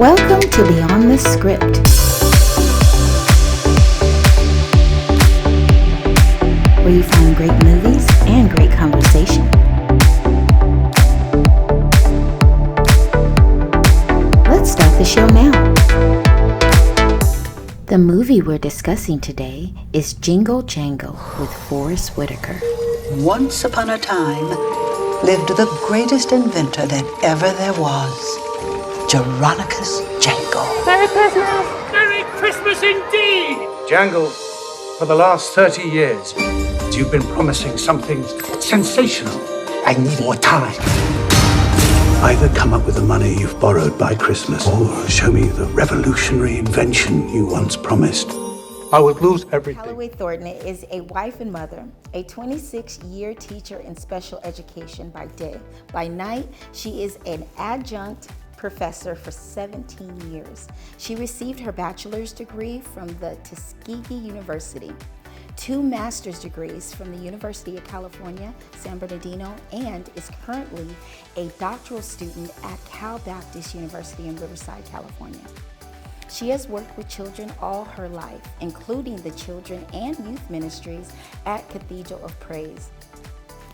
Welcome to Beyond the Script, where you find great movies and great conversation. Let's start the show now. The movie we're discussing today is Jingle Jangle with Forrest Whitaker. Once upon a time lived the greatest inventor that ever there was, Jeronicus Jangle. Merry Christmas! Merry Christmas indeed! Jangle, for the last 30 years, you've been promising something sensational. I need more time. Either come up with the money you've borrowed by Christmas, or show me the revolutionary invention you once promised. I would lose everything. Callaway Thornton is a wife and mother, a 26-year teacher in special education by day. By night, she is an adjunct professor for 17 years. She received her bachelor's degree from the Tuskegee University, 2 master's degrees from the University of California, San Bernardino, and is currently a doctoral student at Cal Baptist University in Riverside, California. She has worked with children all her life, including the children and youth ministries at Cathedral of Praise.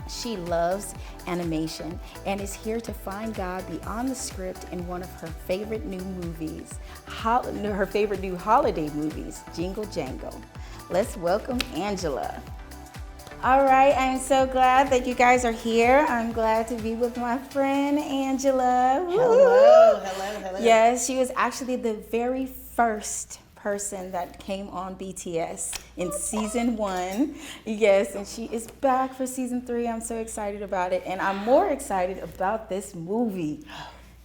She loves animation and is here to find God beyond the script in one of her favorite new movies, her favorite new holiday movies, Jingle Jangle. Let's welcome Angela. All right, I'm so glad that you guys are here. I'm glad to be with my friend Angela. Hello. Yes, she was actually the very first person that came on BTS in season 1. Yes, and she is back for season 3. I'm so excited about it, and I'm more excited about this movie,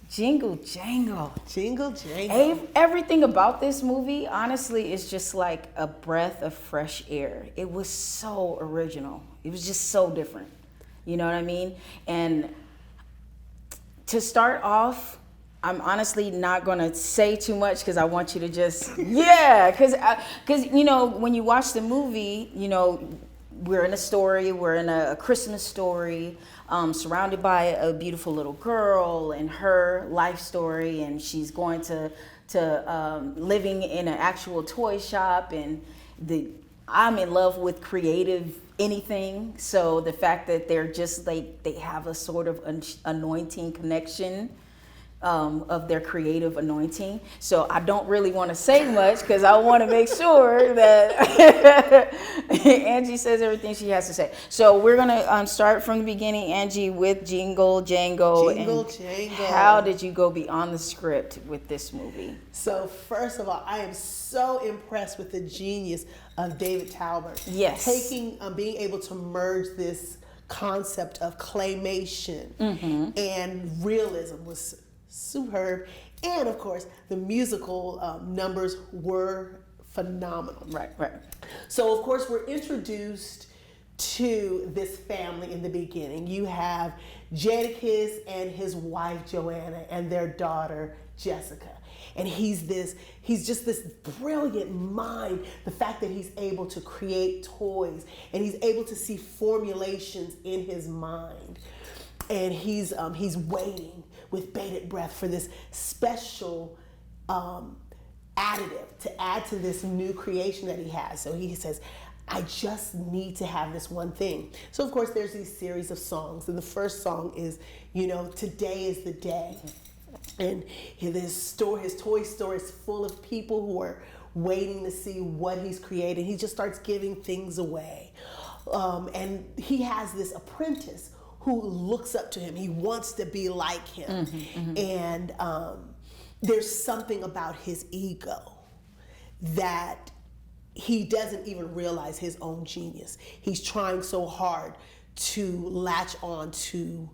Jingle Jangle. Jingle Jangle. Everything about this movie, honestly, is just like a breath of fresh air. It was so original. It was just so different. You know what I mean? And to start off, I'm honestly not going to say too much because I want you to just, because you know, when you watch the movie, you know, we're in a story, we're in a Christmas story, surrounded by a beautiful little girl and her life story, and she's going to living in an actual toy shop, and I'm in love with creative anything, so the fact that they're just like, they have a sort of anointing connection, of their creative anointing. So I don't really want to say much because I want to make sure that Angie says everything she has to say. So we're going to start from the beginning, Angie, with Jingle Jangle. Jingle Jangle. How did you go beyond the script with this movie? So first of all, I am so impressed with the genius of David Talbert. Yes. Being able to merge this concept of claymation and realism was superb, and of course the musical numbers were phenomenal. Right. So of course we're introduced to this family in the beginning. You have Jadakiss and his wife Joanna and their daughter Jessica, and he's just this brilliant mind. The fact that he's able to create toys and he's able to see formulations in his mind, and he's waiting with bated breath for this special additive to add to this new creation that he has. So he says, I just need to have this one thing. So of course there's these series of songs, and the first song is, you know, today is the day. And his toy store is full of people who are waiting to see what he's created. He just starts giving things away. And he has this apprentice who looks up to him. He wants to be like him. And there's something about his ego that he doesn't even realize his own genius. He's trying so hard to latch on to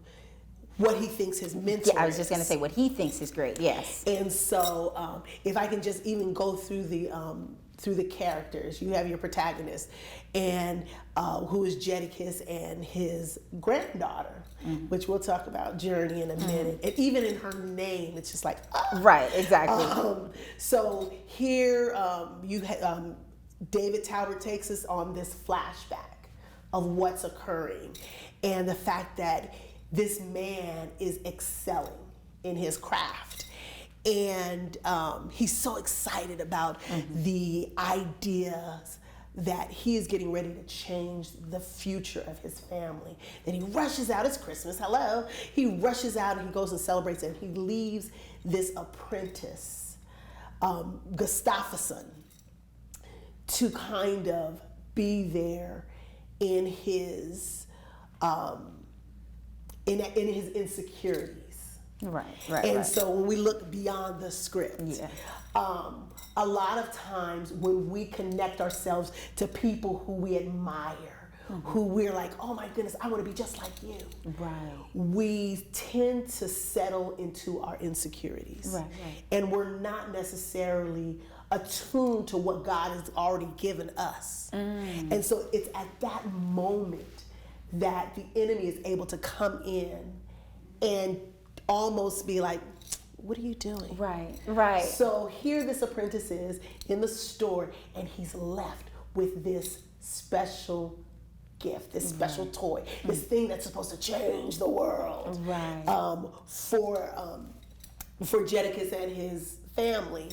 what he thinks his mentor is. Yeah, I was just going to say what he thinks is great, yes. And so if I can just even go through the characters, you have your protagonist, and who is Jadakiss and his granddaughter, which we'll talk about Journey in a minute. And even in her name, it's just like, Right, exactly. So here David Talbert takes us on this flashback of what's occurring, and the fact that this man is excelling in his craft. And he's so excited about the ideas that he is getting ready to change the future of his family. Then he rushes out, it's Christmas, hello. He rushes out and he goes and celebrates, and he leaves this apprentice, Gustafsson, to kind of be there in his in his insecurities. Right. And so when we look beyond the script, a lot of times when we connect ourselves to people who we admire, who we're like, oh my goodness, I want to be just like you. Right. We tend to settle into our insecurities. Right. And we're not necessarily attuned to what God has already given us. And so it's at that moment that the enemy is able to come in and almost be like, what are you doing? Right. So here this apprentice is in the store, and he's left with this special gift, this special toy, this thing that's supposed to change the world. Right. For Jadakiss and his family.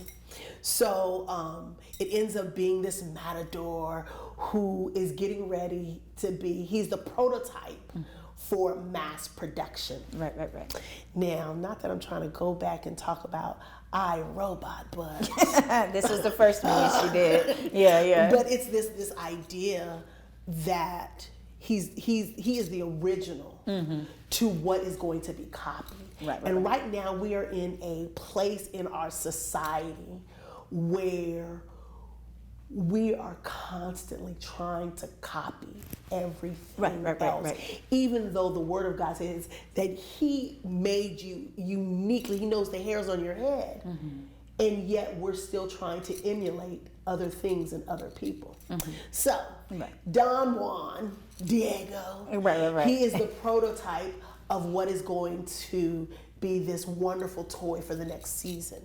So it ends up being this matador who is getting ready to be, he's the prototype for mass production. Right. Now, not that I'm trying to go back and talk about iRobot, but This was the first movie she did. Yeah. but it's this idea that he is the original to what is going to be copied. Right now we are in a place in our society where we are constantly trying to copy everything else. Right. Even though the Word of God says that He made you uniquely, He knows the hairs on your head, and yet we're still trying to emulate other things and other people. So, Don Juan Diego, Right. he is the prototype of what is going to be this wonderful toy for the next season.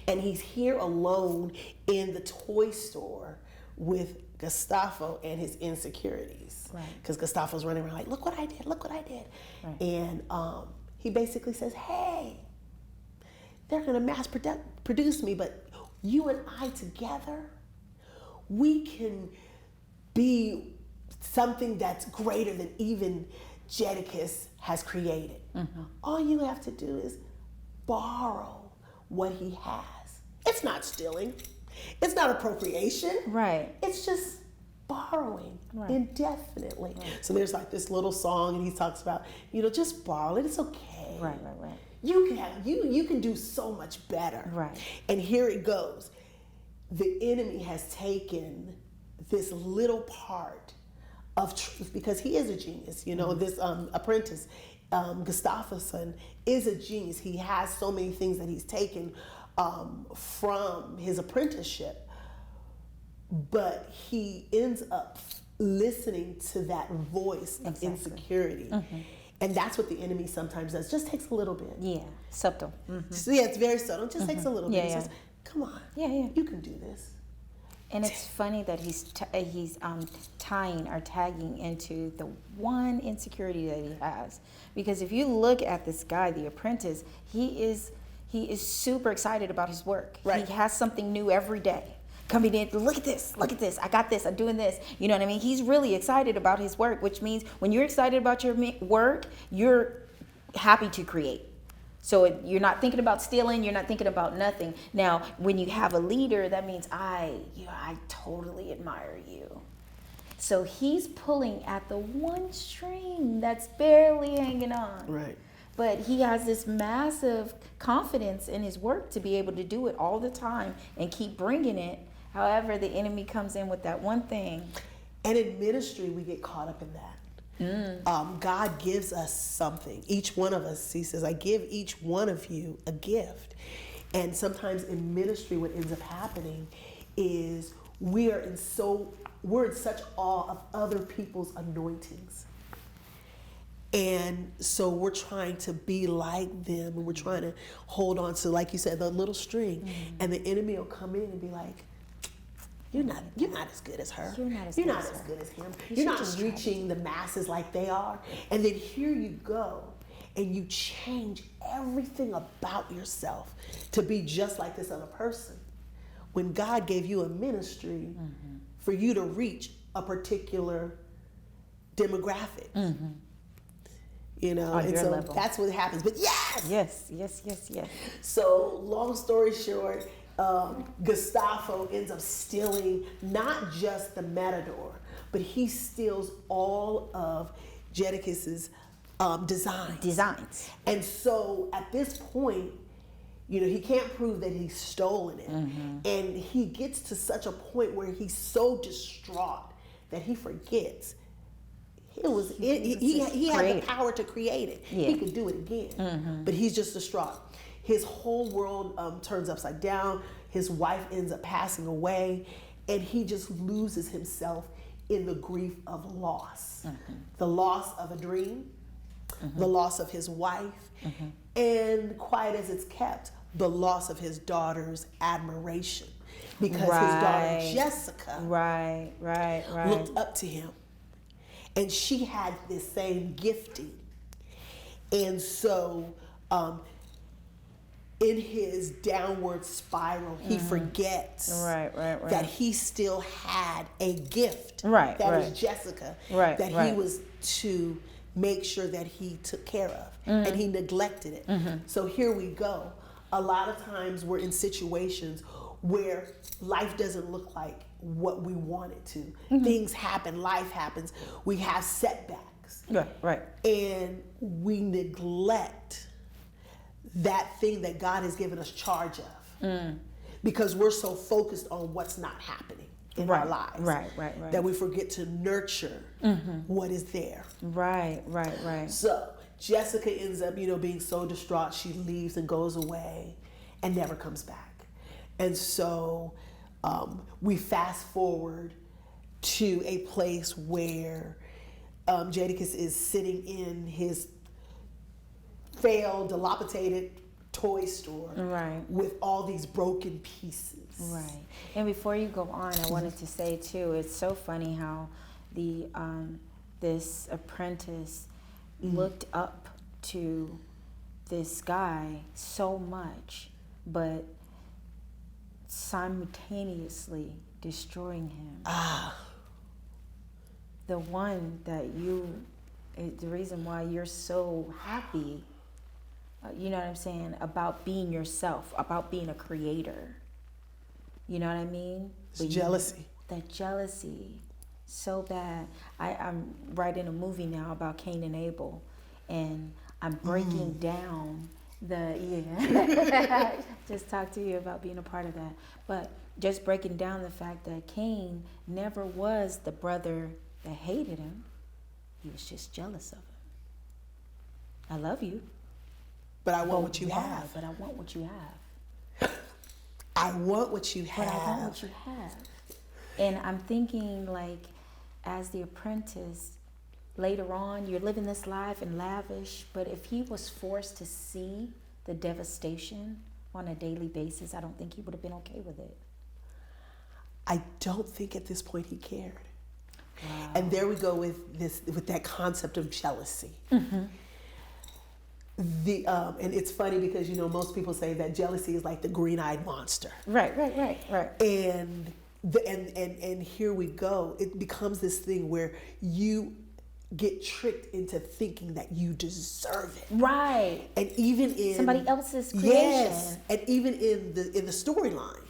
And he's here alone in the toy store with Gustavo and his insecurities. Because Gustavo's running around like, look what I did. Right. And he basically says, hey, they're going to mass produce me, but you and I together, we can be something that's greater than even Jadakiss has created. All you have to do is borrow what he has. It's not stealing. It's not appropriation. Right. It's just borrowing indefinitely. So there's like this little song, and he talks about, just borrow it. It's okay. Right. You can do so much better. Right. And here it goes. The enemy has taken this little part of truth, because he is a genius. This apprentice, Gustafsson, is a genius. He has so many things that he's taken from his apprenticeship, but he ends up listening to that voice of insecurity. And that's what the enemy sometimes does. Just takes a little bit. Yeah, subtle. So yeah, it's very subtle. It just takes a little bit. He says, come on, you can do this. And it's funny that he's tying or tagging into the one insecurity that he has, because if you look at this guy, the apprentice, he is super excited about his work. Right. He has something new every day. Coming in, look at this, I got this, I'm doing this. You know what I mean? He's really excited about his work, which means when you're excited about your work, you're happy to create. So you're not thinking about stealing, you're not thinking about nothing. Now, when you have a leader, that means I totally admire you. So he's pulling at the one string that's barely hanging on. Right. But he has this massive confidence in his work to be able to do it all the time and keep bringing it. However, the enemy comes in with that one thing. And in ministry, we get caught up in that. God gives us something. Each one of us, he says, I give each one of you a gift. And sometimes in ministry, what ends up happening is we're in such awe of other people's anointings. And so we're trying to be like them, and we're trying to hold on to, like you said, the little string. And the enemy will come in and be like, you're not as good as her. You're not as good as him. You're not reaching the masses like they are. And then here you go, and you change everything about yourself to be just like this other person, when God gave you a ministry for you to reach a particular demographic. You know, On and your so level. that's what happens. But yes! Yes. So long story short, Gustavo ends up stealing not just the matador, but he steals all of Jadakiss' designs. And so at this point, you know, he can't prove that he's stolen it. And he gets to such a point where he's so distraught that he forgets. He had the power to create it. Yeah. He could do it again. But he's just distraught. His whole world turns upside down. His wife ends up passing away. And he just loses himself in the grief of loss. The loss of a dream, the loss of his wife, and quiet as it's kept, the loss of his daughter's admiration. Because his daughter Jessica looked up to him. And she had this same gifting. And so in his downward spiral, he forgets that he still had a gift. That was Jessica. That he was to make sure that he took care of. And he neglected it. So here we go. A lot of times we're in situations where life doesn't look like what we want it to. Things happen, life happens. We have setbacks. And we neglect that thing that God has given us charge of. Because we're so focused on what's not happening in our lives. That we forget to nurture what is there. So Jessica ends up, you know, being so distraught, she leaves and goes away and never comes back. And so we fast forward to a place where Jadakiss is sitting in his failed, dilapidated toy store with all these broken pieces. And before you go on, I wanted to say too, it's so funny how the this apprentice looked up to this guy so much, but simultaneously destroying him. The one that the reason why you're so happy, you know what I'm saying, about being yourself, about being a creator. You know what I mean? It's jealousy. That jealousy, so bad. I'm writing a movie now about Cain and Abel, and I'm breaking down just talk to you about being a part of that. But just breaking down the fact that Cain never was the brother that hated him. He was just jealous of him. I love you. But I want what you have. But I want what you have. I want what you have. But I want what you have. And I'm thinking, like, as the apprentice, later on, you're living this life in lavish, but if he was forced to see the devastation on a daily basis, I don't think he would have been okay with it. I don't think at this point he cared. Wow. And there we go with that concept of jealousy. And it's funny because, you know, most people say that jealousy is like the green-eyed monster. Right. And here we go. It becomes this thing where you get tricked into thinking that you deserve it. Right. And even in somebody else's creation. Yes. And even in the storyline.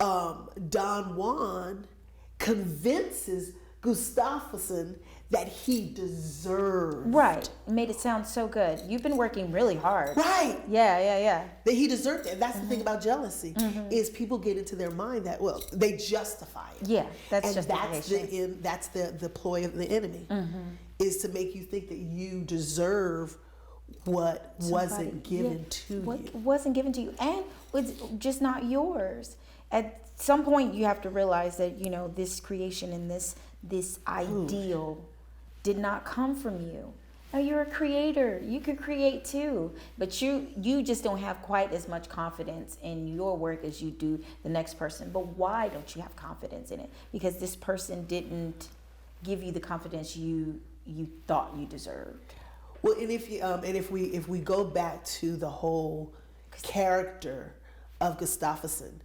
Don Juan convinces Gustafsson that he deserves. Right. It made it sound so good. You've been working really hard. Right. Yeah. That he deserved it. And that's the thing about jealousy, is people get into their mind that, well, they justify it. Yeah, that's justification. And that's the ploy of the enemy, is to make you think that you deserve what wasn't given to you. What wasn't given to you, and was just not yours. At some point, you have to realize that, you know, this creation and this ideal did not come from you. Now, you're a creator. You could create too, but you just don't have quite as much confidence in your work as you do the next person. But why don't you have confidence in it? Because this person didn't give you the confidence you thought you deserved. Well, and if we go back to the whole character of Gustafsson,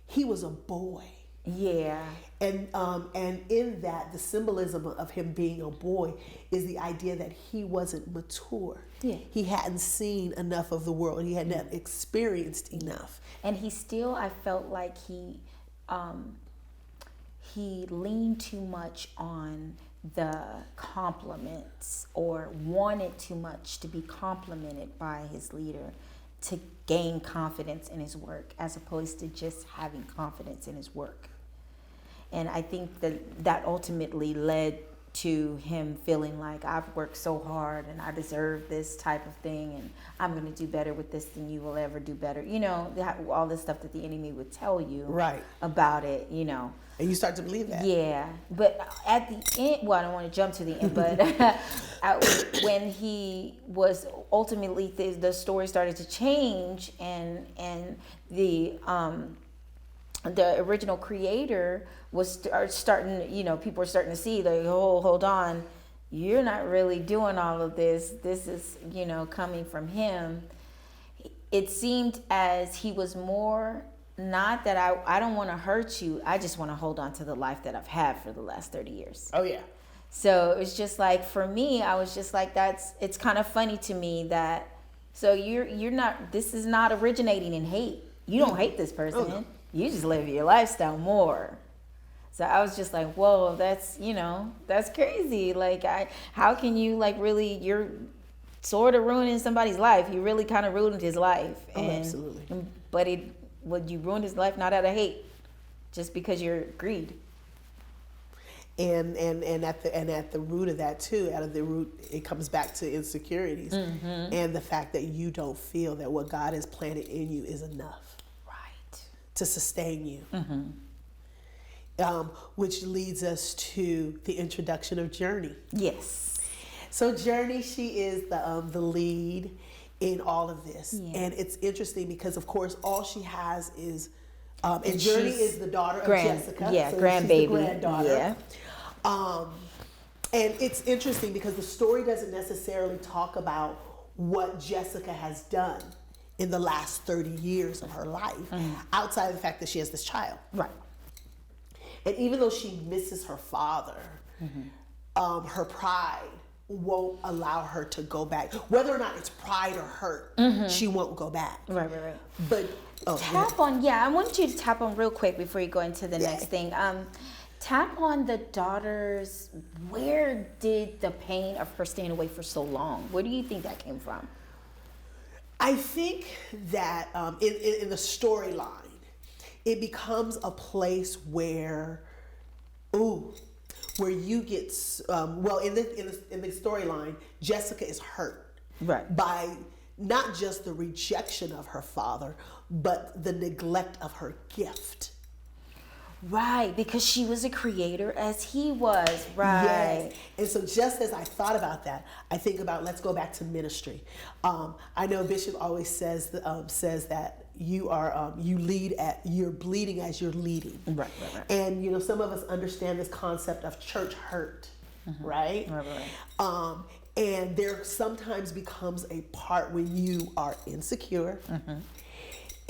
he was a boy. Yeah. And in that, the symbolism of him being a boy is the idea that he wasn't mature. Yeah. He hadn't seen enough of the world. He had not experienced enough. And he still, I felt like he leaned too much on the compliments, or wanted too much to be complimented by his leader to gain confidence in his work, as opposed to just having confidence in his work. And I think that ultimately led to him feeling like, I've worked so hard and I deserve this type of thing, and I'm going to do better with this than you will ever do better. You know, all this stuff that the enemy would tell you about it, you know. And you start to believe that. Yeah. But at the end, well, I don't want to jump to the end, but when he was ultimately, the story started to change, and the original creator was starting, you know, people were starting to see, like, oh, hold on, you're not really doing all of this. This is, you know, coming from him. It seemed as he was more, not that I don't want to hurt you, I just want to hold on to the life that I've had for the last 30 years. Oh, yeah. So it was just like, for me, I was just like, it's kind of funny to me that, so you're not, this is not originating in hate. You don't hate this person. Oh, no. You just live your lifestyle more. So I was just like, whoa, that's, you know, that's crazy. Like, how can you, like, really, you're sort of ruining somebody's life. You really kind of ruined his life. Oh, absolutely. But you ruined his life not out of hate, just because you're greed. And at the root of that too, out of the root, it comes back to insecurities, and the fact that you don't feel that what God has planted in you is enough, right, to sustain you. Which leads us to the introduction of Journey. Yes. So Journey, she is the lead in all of this, and it's interesting because, of course, all she has is, and Journey is the daughter of Jessica. Yeah, so grandbaby. She's the granddaughter. Yeah. And it's interesting because the story doesn't necessarily talk about what Jessica has done in the last 30 years of her life, outside of the fact that she has this child. Right. And even though she misses her father, her pride won't allow her to go back. Whether or not it's pride or hurt, she won't go back. Right. But I want you to tap on real quick before you go into the next thing. Tap on the daughters. Where did the pain of her staying away for so long, where do you think that came from? I think that in the storyline, it becomes a place where you get in the storyline, Jessica is hurt by not just the rejection of her father, but the neglect of her gift. Right, because she was a creator as he was, right. Yes. And so just as I thought about that, I think about, let's go back to ministry. I know Bishop always says that you're bleeding as you're leading. Right. And, you know, some of us understand this concept of church hurt, right? Right. And there sometimes becomes a part when you are insecure,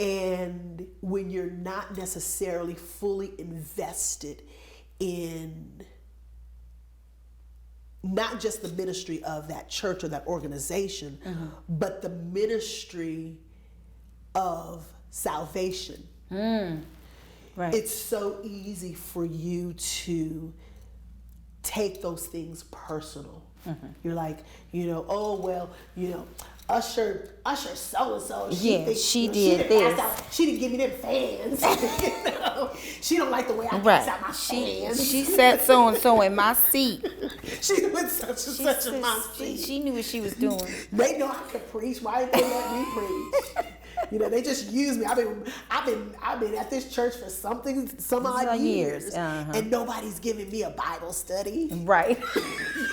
and when you're not necessarily fully invested in not just the ministry of that church or that organization, but the ministry of salvation. Right. It's so easy for you to take those things personal. You're like, you know, oh, well, you know, Usher so-and-so. She did this. She didn't give me them fans. You know? She don't like the way I pass out my fans. She sat so-and-so in my seat. She went such in my seat. She knew what she was doing. They know I could preach. Why didn't they let me preach? You know, they just use me. I've been at this church for some odd years, and nobody's giving me a Bible study. Right.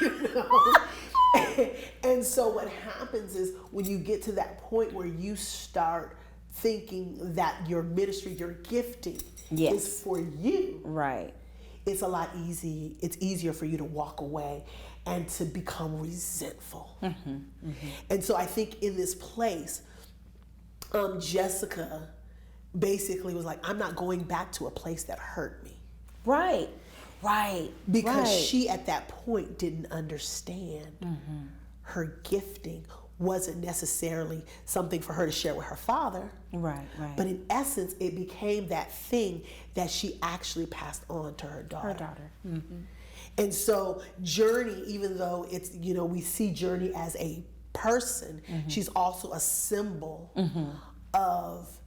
You know? And so what happens is when you get to that point where you start thinking that your ministry, your gifting is for you. Right. it's it's easier for you to walk away and to become resentful. And so I think in this place, Jessica basically was like, I'm not going back to a place that hurt me. Right. Because she at that point didn't understand her gifting wasn't necessarily something for her to share with her father. Right. But in essence, it became that thing that she actually passed on to her daughter. And so Journey, even though it's, we see Journey as a person, she's also a symbol of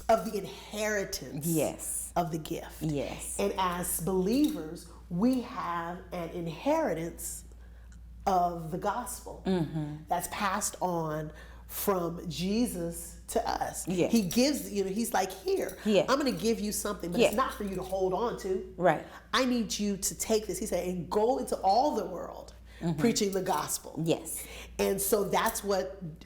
the inheritance of the gift. Yes. And as believers, we have an inheritance of the gospel that's passed on from Jesus to us. Yes. He gives, he's like, here, I'm going to give you something, but it's not for you to hold on to. Right. I need you to take this, he said, and go into all the world preaching the gospel. Yes. And so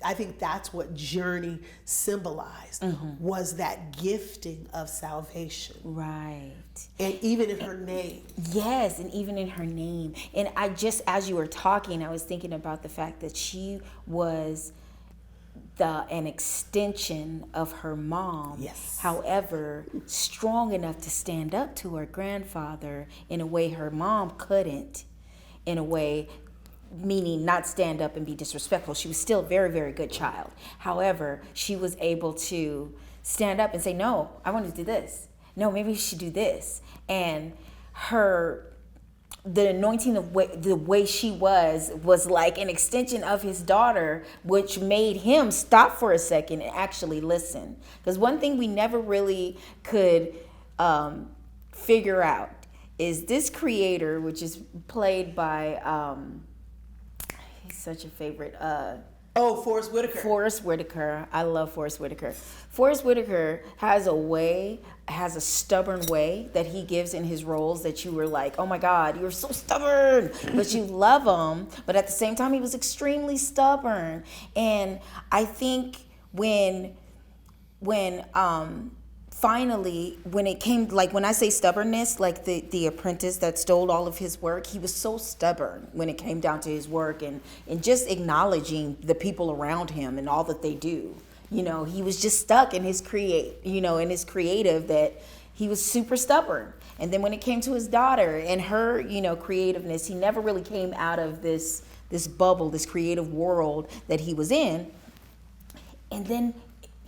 I think that's what Journey symbolized, was that gifting of salvation. Right. And even in her name. Yes, and even in her name. And I just, as you were talking, I was thinking about the fact that she was an extension of her mom. Yes. However, strong enough to stand up to her grandfather in a way her mom couldn't, in a way, meaning not stand up and be disrespectful. She was still a very, very good child. However, she was able to stand up and say, no, I want to do this. No, maybe you should do this. And the anointing of the way she was like an extension of his daughter, which made him stop for a second and actually listen. Because one thing we never really could figure out is this creator, which is played by, he's such a favorite. Forrest Whitaker. Forrest Whitaker. I love Forrest Whitaker. Forrest Whitaker has a stubborn way that he gives in his roles that you were like, oh my God, you're so stubborn. But you love him. But at the same time, he was extremely stubborn. And I think when finally, when it came, like when I say stubbornness, like the apprentice that stole all of his work, he was so stubborn when it came down to his work and just acknowledging the people around him and all that they do. He was just stuck in his in his creative, that he was super stubborn. And then when it came to his daughter and her, creativeness, he never really came out of this bubble, this creative world that he was in. And then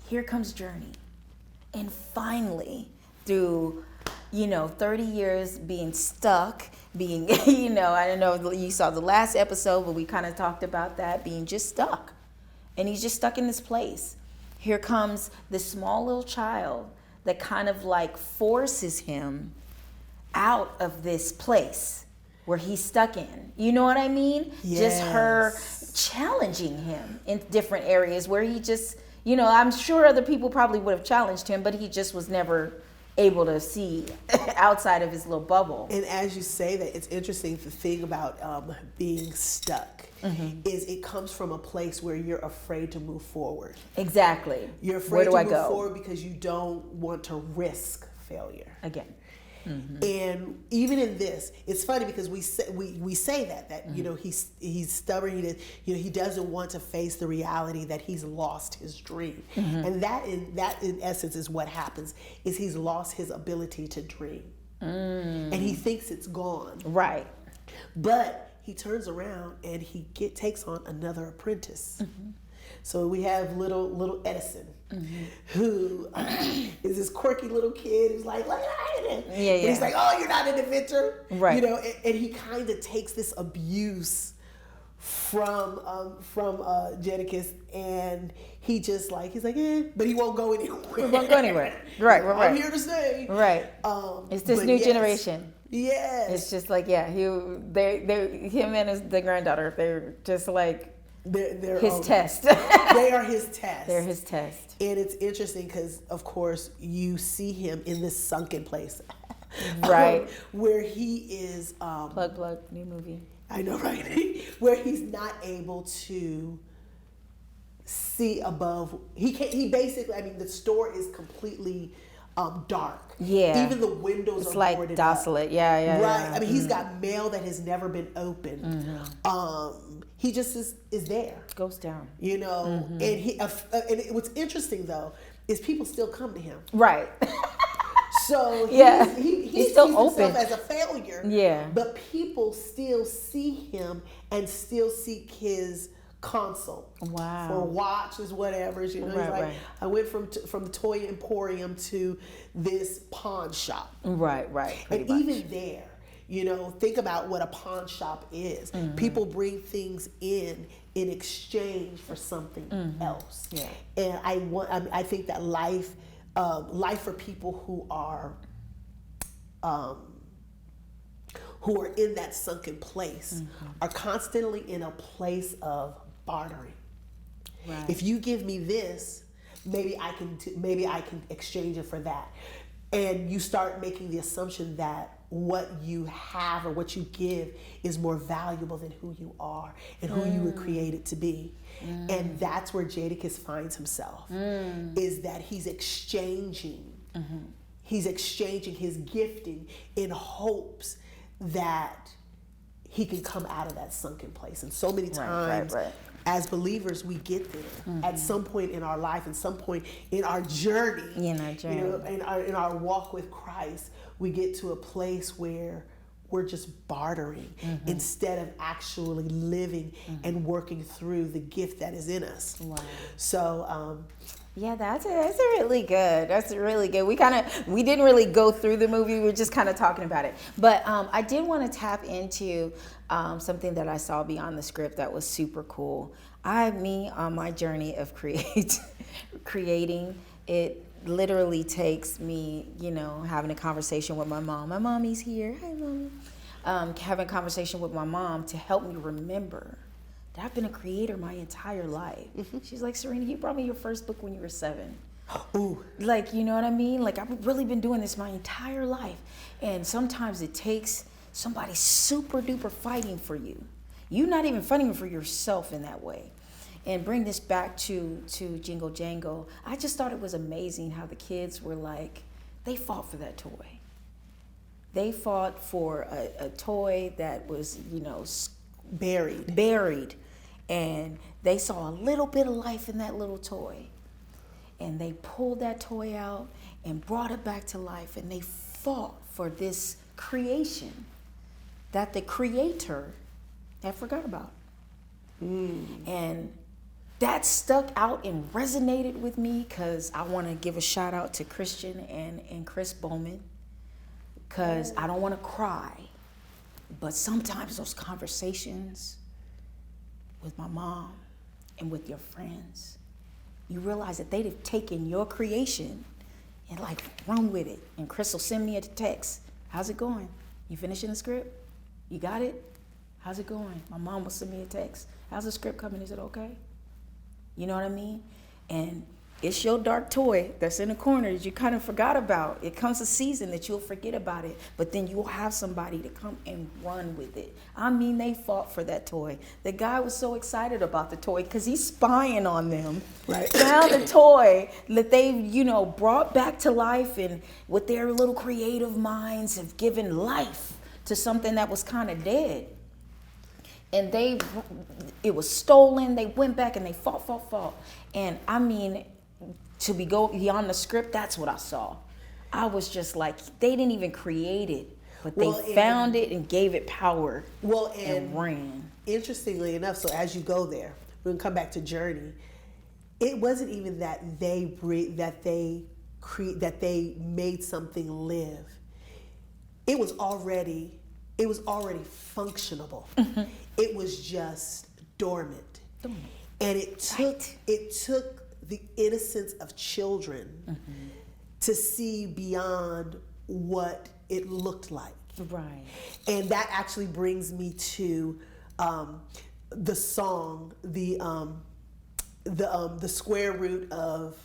here comes Journey. And finally, through, 30 years being stuck, being, I don't know if you saw the last episode, but we kind of talked about that, being just stuck. And he's just stuck in this place. Here comes this small little child that kind of like forces him out of this place where he's stuck in. You know what I mean? Yes. Just her challenging him in different areas where he just... I'm sure other people probably would have challenged him, but he just was never able to see outside of his little bubble. And as you say that, it's interesting. The thing about being stuck is it comes from a place where you're afraid to move forward. Exactly. You're afraid to move go? forward because you don't want to risk failure. Again. And even in this, it's funny because we say that he's stubborn. He doesn't want to face the reality that he's lost his dream, and that in essence is what happens. Is he's lost his ability to dream, and he thinks it's gone. Right. But he turns around and he takes on another apprentice. So we have little Edison, who is this quirky little kid who's like, look at him. Yeah. And he's like, oh, you're not an inventor. Right. And he kind of takes this abuse from Jadakiss, and he's like, but he won't go anywhere. He won't go anywhere. Right. I'm here to stay. Right. It's this new generation. Yes. It's just like, him and the granddaughter, they're just like, they're his test. They are his test. They're his test. And it's interesting because, of course, you see him in this sunken place. Right. Where he is... Plug, new movie. I know, right? Where he's not able to see above... He basically... the store is completely dark. Yeah. Even the windows It's are like boarded desolate. up. Yeah. Right. I mean, he's got mail that has never been opened. He just is there. Goes down. You know, and what's interesting though is people still come to him. Right. So Yeah. he He's still sees open. himself as a failure. Yeah. But people still see him and still seek his console. Wow. For watches, whatever. You know, he's Right, like, right. I went from the toy emporium to this pawn shop. Right. Pretty And much. even there, you know, think about what a pawn shop is. Mm-hmm. People bring things in exchange for something else. Yeah. And I think that life for people who are in that sunken place are constantly in a place of bartering. Right. If you give me this, maybe I can exchange it for that. And you start making the assumption that what you have or what you give is more valuable than who you are and who you were created to be. And that's where Jadakiss finds himself, is that he's exchanging his gifting in hopes that he can come out of that sunken place. And so many times right. as believers, we get there at some point in our life, and some point in our journey, you know, in our walk with Christ, we get to a place where we're just bartering instead of actually living and working through the gift that is in us. Wow. So, Yeah, that's really good. That's really good. We didn't really go through the movie. We were just kind of talking about it. But I did want to tap into something that I saw beyond the script that was super cool. On my journey of creating, it literally takes me, you know, having a conversation with my mom. My mommy's here. Hi, mommy. Having a conversation with my mom to help me remember that I've been a creator my entire life. She's like, Serena, you brought me your first book when you were 7. ooh. Like, you know what I mean? Like, I've really been doing this my entire life. And sometimes it takes somebody super duper fighting for you. You're not even fighting for yourself in that way. And bring this back to Jingle Jangle. I just thought it was amazing how the kids were like, they fought for that toy. They fought for a toy that was, you know, buried. And they saw a little bit of life in that little toy. And they pulled that toy out and brought it back to life. And they fought for this creation that the creator had forgot about. And that stuck out and resonated with me, because I want to give a shout out to Christian and Chris Bowman, because I don't want to cry, but sometimes those conversations with my mom and with your friends, you realize that they'd have taken your creation and like run with it. And Chris will send me a text. How's it going? You finishing the script? You got it? How's it going? My mom will send me a text. How's the script coming? Is it okay? You know what I mean? And it's your dark toy that's in the corner that you kind of forgot about. It comes a season that you'll forget about it, but then you'll have somebody to come and run with it. I mean, they fought for that toy. The guy was so excited about the toy because he's spying on them. Right. Found a toy that they, you know, brought back to life, and with their little creative minds have given life to something that was kind of dead. And it was stolen. They went back and they fought. And I mean, to go beyond the script, that's what I saw. I was just like, they didn't even create it, but they found it and gave it power. And ran. Interestingly enough, so as you go there, we're gonna come back to Journey. It wasn't even that they made something live. It was already functionable. It was just dormant. And it took the innocence of children to see beyond what it looked like. Right. And that actually brings me to the song, the square root of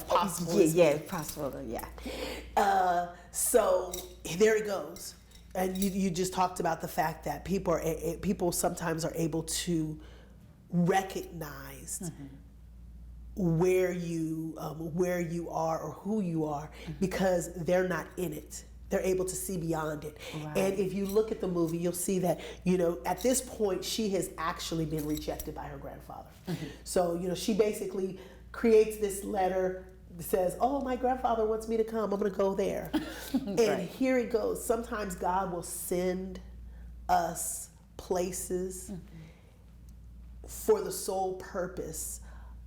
possible. Possible, yeah. So there it goes. And you just talked about the fact that people sometimes are able to recognize where you are or who you are, because they're not in it. They're able to see beyond it. Right. And if you look at the movie, you'll see that, at this point, she has actually been rejected by her grandfather. So, she basically creates this letter that says, oh, my grandfather wants me to come. I'm going to go there. And here it goes. Sometimes God will send us places for the sole purpose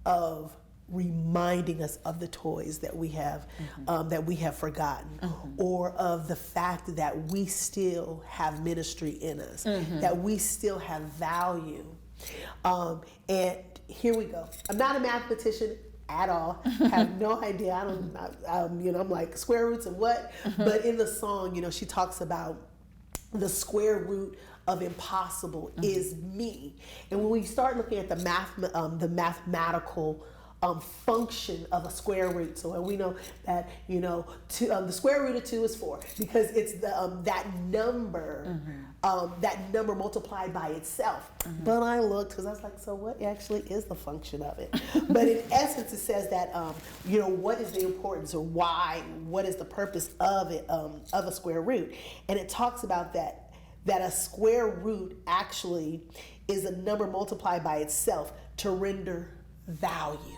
of reminding us of the toys that we have forgotten, or of the fact that we still have ministry in us, that we still have value. And here we go. I'm not a mathematician at all. Have no idea. I'm like square roots and what? But in the song, she talks about the square root of impossible is me. And when we start looking at the mathematical function of a square root, so we know that the square root of 2 is 4, because it's that number multiplied by itself. But I looked, because I was like, so what actually is the function of it? But in essence, it says that what is the importance, or what is the purpose of it, of a square root? And it talks about that a square root actually is a number multiplied by itself to render value.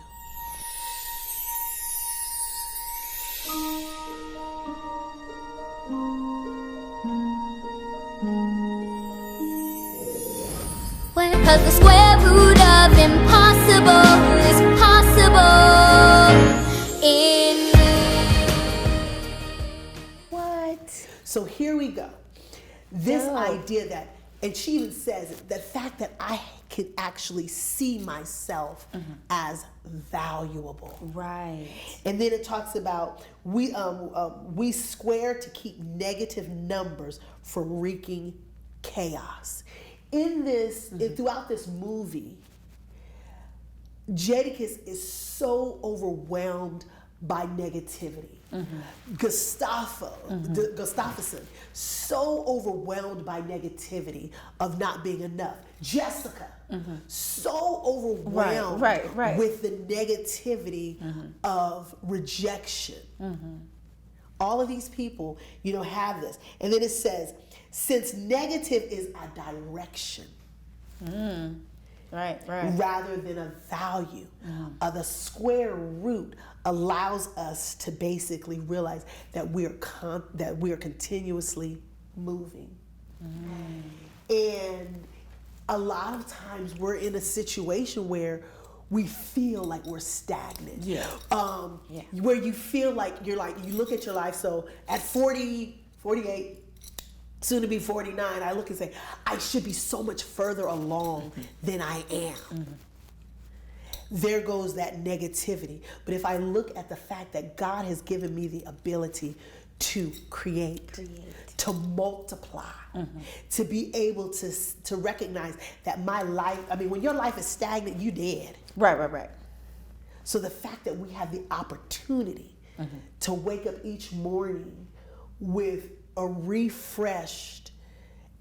Cause the square root of impossible is possible in me. What? So here we go. This idea that, and she even says the fact that I can actually see myself as valuable. Right. And then it talks about we square to keep negative numbers from wreaking chaos. In this, throughout this movie, Jadakiss is so overwhelmed by negativity. Gustafsson, so overwhelmed by negativity of not being enough. Jessica, so overwhelmed with the negativity of rejection. All of these people, have this. And then it says, since negative is a direction, rather than a value, the square root allows us to basically realize that we are continuously moving. And a lot of times we're in a situation where we feel like we're stagnant. Where you feel like you look at your life. So at 40, 48, soon to be 49, I look and say, I should be so much further along than I am. There goes that negativity. But if I look at the fact that God has given me the ability to create. To multiply, to be able to recognize that my life, when your life is stagnant, you dead. Right. So the fact that we have the opportunity to wake up each morning with a refreshed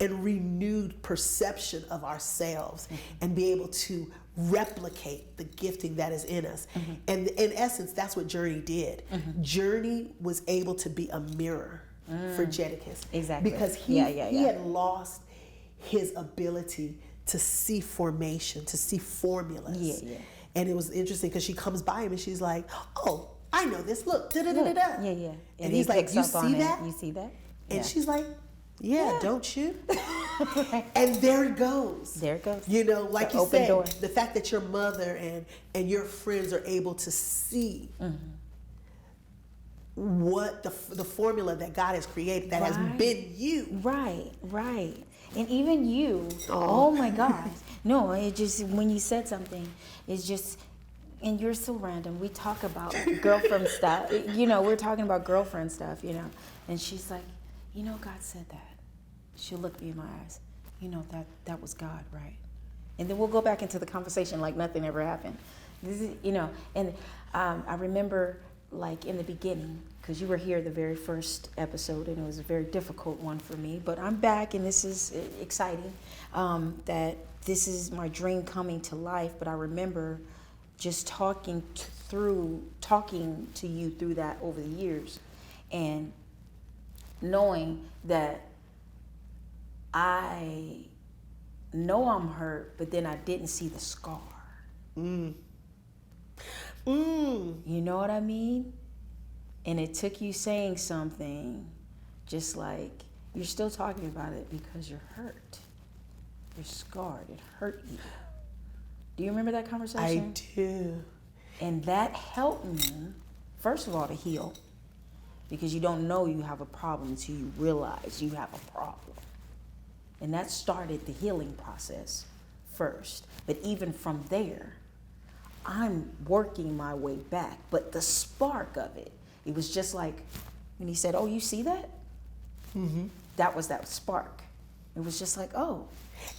and renewed perception of ourselves and be able to replicate the gifting that is in us. And in essence, that's what Journey did. Journey was able to be a mirror for Jadakiss. Exactly. Because he had lost his ability to see formation, to see formulas. And it was interesting because she comes by him and she's like, oh, I know this. Look, da-da-da-da-da. And he's like, you see that? You see that? And she's like, yeah, don't you? And there it goes. There it goes. Like you said, the fact that your mother and your friends are able to see what the formula that God has created that has been you. Right. And even you, oh my gosh. No, it just, when you said something, it's just, and you're so random. We talk about girlfriend stuff. We're talking about girlfriend stuff, And she's like, God said that. She'll look me in my eyes. That was God, right? And then we'll go back into the conversation like nothing ever happened. This is, and I remember like in the beginning, because you were here the very first episode, and it was a very difficult one for me, but I'm back, and this is exciting, that this is my dream coming to life. But I remember just talking to you through that over the years, and knowing that I know I'm hurt, but then I didn't see the scar. You know what I mean? And it took you saying something, just like, you're still talking about it because you're hurt. You're scarred. It hurt you. Do you remember that conversation? I do. And that helped me, first of all, to heal. Because you don't know you have a problem until you realize you have a problem. And that started the healing process first. But even from there, I'm working my way back. But the spark of it, it was just like when he said, "Oh, you see that?" Mm-hmm. That was that spark. It was just like, oh.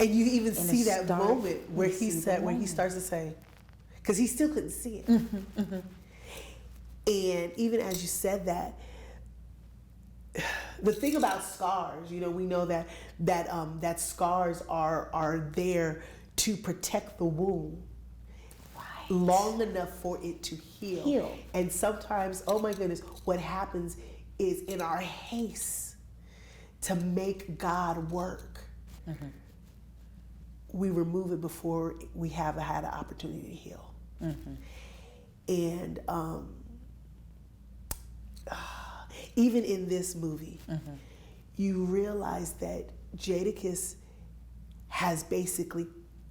And you even see that moment where he said, where he starts to say, because he still couldn't see it. Mm-hmm, mm-hmm. And even as you said that, the thing about scars, you know, we know that scars are there to protect the wound. Long enough for it to heal. And sometimes, oh my goodness, what happens is in our haste to make God work, we remove it before we have had an opportunity to heal. And even in this movie, you realize that Jadakiss has basically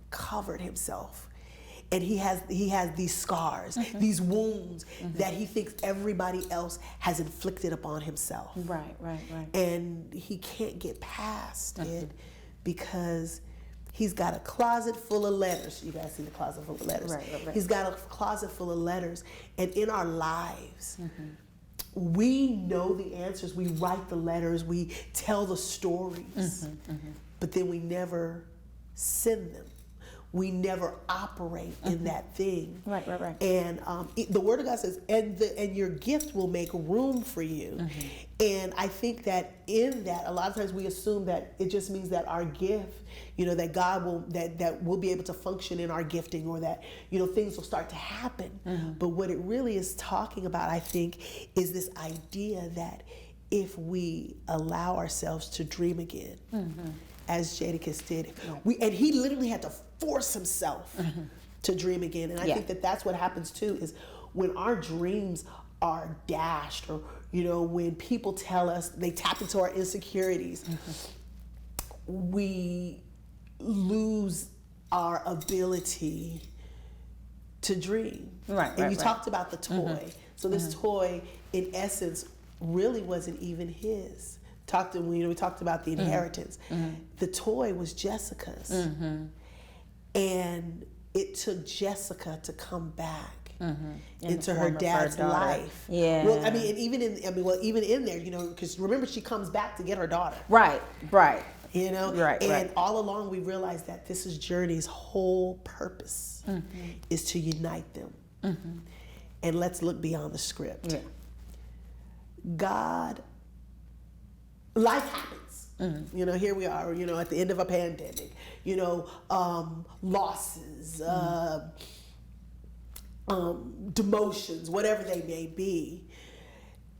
covered himself. And he has these scars, these wounds that he thinks everybody else has inflicted upon himself. Right. And he can't get past it because he's got a closet full of letters. You guys see the closet full of letters. Right. He's got a closet full of letters. And in our lives, we know the answers. We write the letters. We tell the stories. But then we never send them. We never operate in that thing. Right. And the Word of God says, and your gift will make room for you. And I think that in that, a lot of times we assume that it just means that our gift, you know, that God will, that we'll be able to function in our gifting, or that, you know, things will start to happen. But what it really is talking about, I think, is this idea that if we allow ourselves to dream again, as Jadakiss did, and he literally had to force himself to dream again. And I think that that's what happens too, is when our dreams are dashed, or, you know, when people tell us, they tap into our insecurities, we lose our ability to dream. And you talked about the toy. So this toy, in essence, really wasn't even his. We talked about the inheritance. The toy was Jessica's. And it took Jessica to come back into her dad's life. Well, I mean, and even in there, you know, because remember, she comes back to get her daughter. Right. You know, and all along we realized that this is Journey's whole purpose is to unite them. And let's look beyond the script. God, life happens. You know, here we are, you know, at the end of a pandemic, you know, losses, demotions, whatever they may be.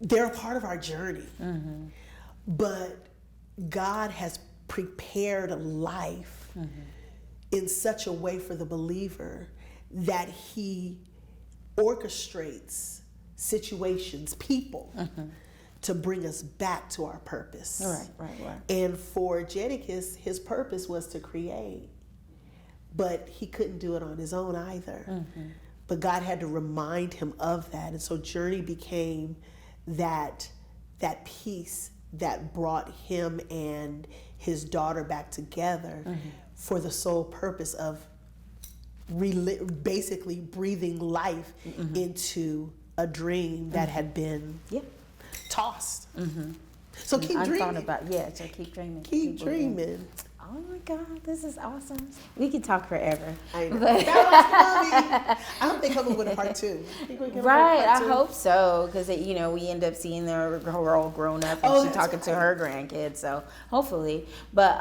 They're a part of our journey. But God has prepared a life in such a way for the believer that he orchestrates situations, people, to bring us back to our purpose. Right. And for Jadakiss, his purpose was to create, but he couldn't do it on his own either. But God had to remind him of that. And so Journey became that piece that brought him and his daughter back together for the sole purpose of basically breathing life into a dream that had been tossed. So keep dreaming. So keep dreaming. Keep dreaming. Oh my God, this is awesome. We could talk forever. I know. But- I hope they come up with a part 2. Think we can Right, have a part I 2? hope so, because we end up seeing her all grown up, and Oh, she's that's talking to her grandkids. So hopefully, but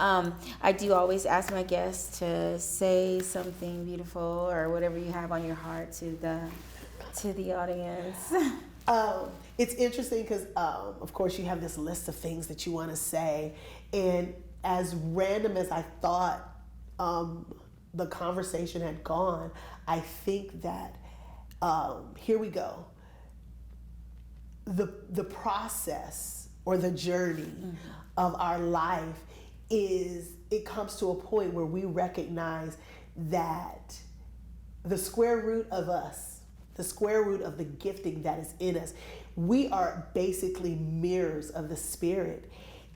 I do always ask my guests to say something beautiful or whatever you have on your heart to the audience. It's interesting because, of course, you have this list of things that you want to say, and as random as I thought the conversation had gone, I think that here we go. The process or the journey of our life it comes to a point where we recognize that the square root of us, the square root of the gifting that is in us, we are basically mirrors of the Spirit.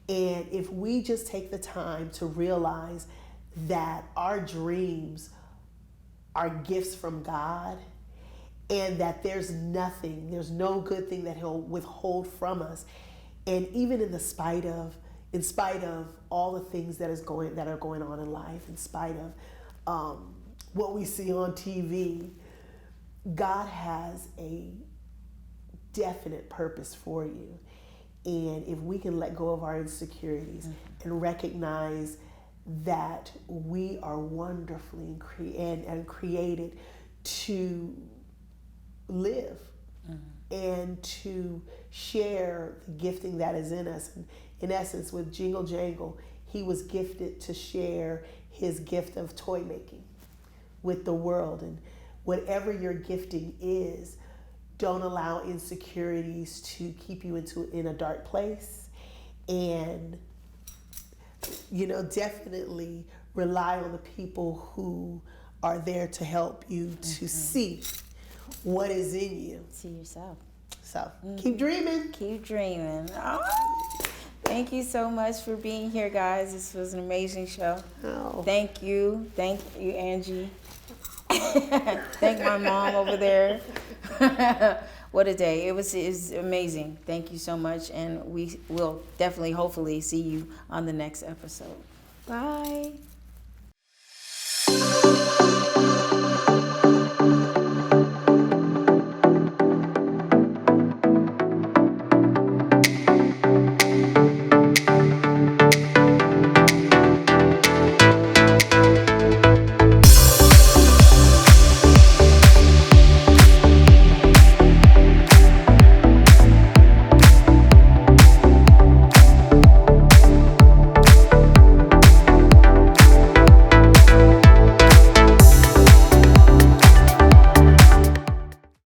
And if we just take the time to realize that our dreams are gifts from God, and that there's no good thing that He'll withhold from us, and even in spite of all the things that are going on in life, in spite of what we see on TV, God has a definite purpose for you. And if we can let go of our insecurities and recognize that we are wonderfully and created to live and to share the gifting that is in us. And in essence, with Jingle Jangle, he was gifted to share his gift of toy making with the world. And whatever your gifting is, don't allow insecurities to keep you in a dark place. And, definitely rely on the people who are there to help you to see what is in you. See yourself. So keep dreaming. Keep dreaming. Oh, thank you so much for being here, guys. This was an amazing show. Oh. Thank you, Angie. Thank my mom over there. What a day. It was amazing. Thank you so much. And we will definitely, hopefully, see you on the next episode. Bye.